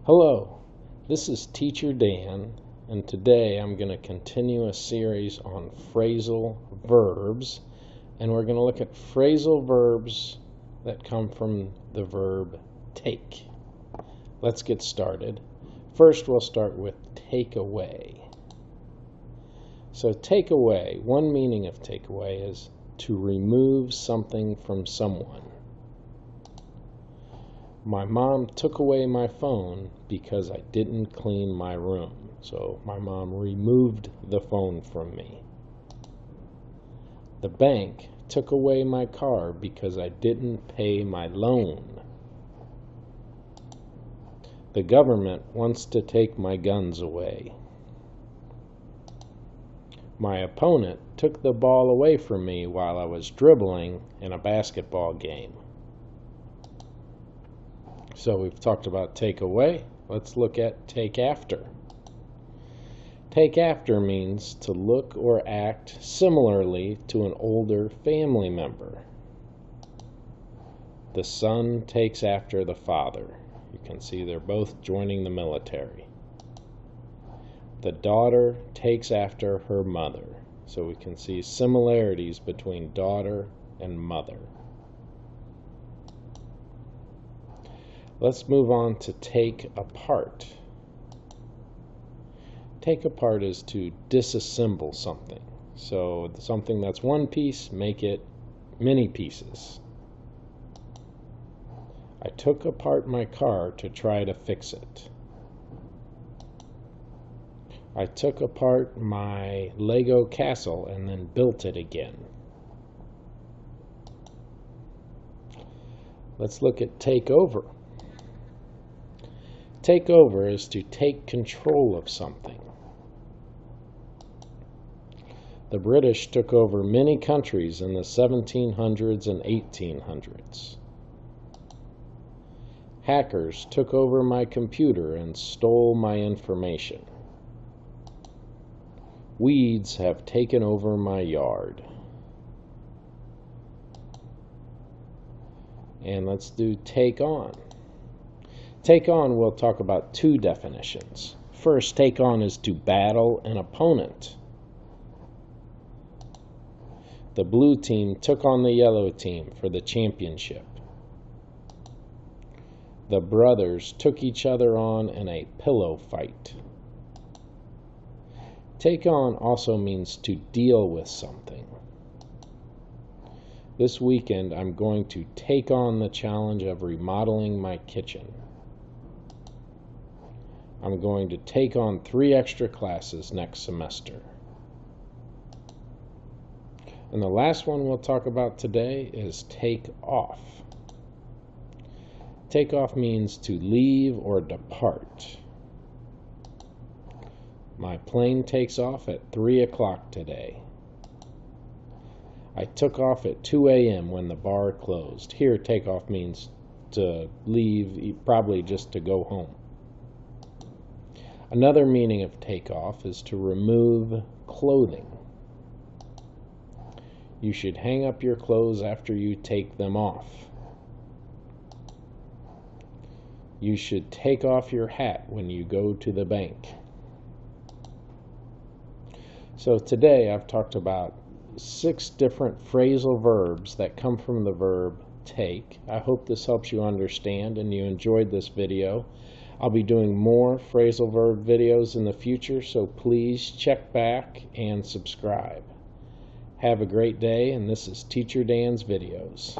Hello, this is Teacher Dan, and today I'm going to continue a series on phrasal verbs, and we're going to look at phrasal verbs that come from the verb take. Let's get started. First, we'll start with take away. So take away, one meaning of take away is to remove something from someone. My mom took away my phone because I didn't clean my room. So my mom removed the phone from me. The bank took away my car because I didn't pay my loan. The government wants to take my guns away. My opponent took the ball away from me while I was dribbling in a basketball game. So we've talked about take away. Let's look at take after. Take after means to look or act similarly to an older family member. The son takes after the father. You can see they're both joining the military. The daughter takes after her mother. So we can see similarities between daughter and mother. Let's move on to take apart. Take apart is to disassemble something. So something that's one piece, make it many pieces. I took apart my car to try to fix it. I took apart my Lego castle and then built it again. Let's look at take over. Take over is to take control of something. The British took over many countries in the 1700s and 1800s. Hackers took over my computer and stole my information. Weeds have taken over my yard. And let's do take on. Take on, we'll talk about two definitions. First, take on is to battle an opponent. The blue team took on the yellow team for the championship. The brothers took each other on in a pillow fight. Take on also means to deal with something. This weekend, I'm going to take on the challenge of remodeling my kitchen. I'm going to take on 3 extra classes next semester. And the last one we'll talk about today is take off. Take off means to leave or depart. My plane takes off at 3 o'clock today. I took off at 2 a.m. when the bar closed. Here, take off means to leave, probably just to go home. Another meaning of take off is to remove clothing. You should hang up your clothes after you take them off. You should take off your hat when you go to the bank. So today I've talked about 6 different phrasal verbs that come from the verb take. I hope this helps you understand and you enjoyed this video. I'll be doing more phrasal verb videos in the future, so please check back and subscribe. Have a great day, and this is Teacher Dan's Videos.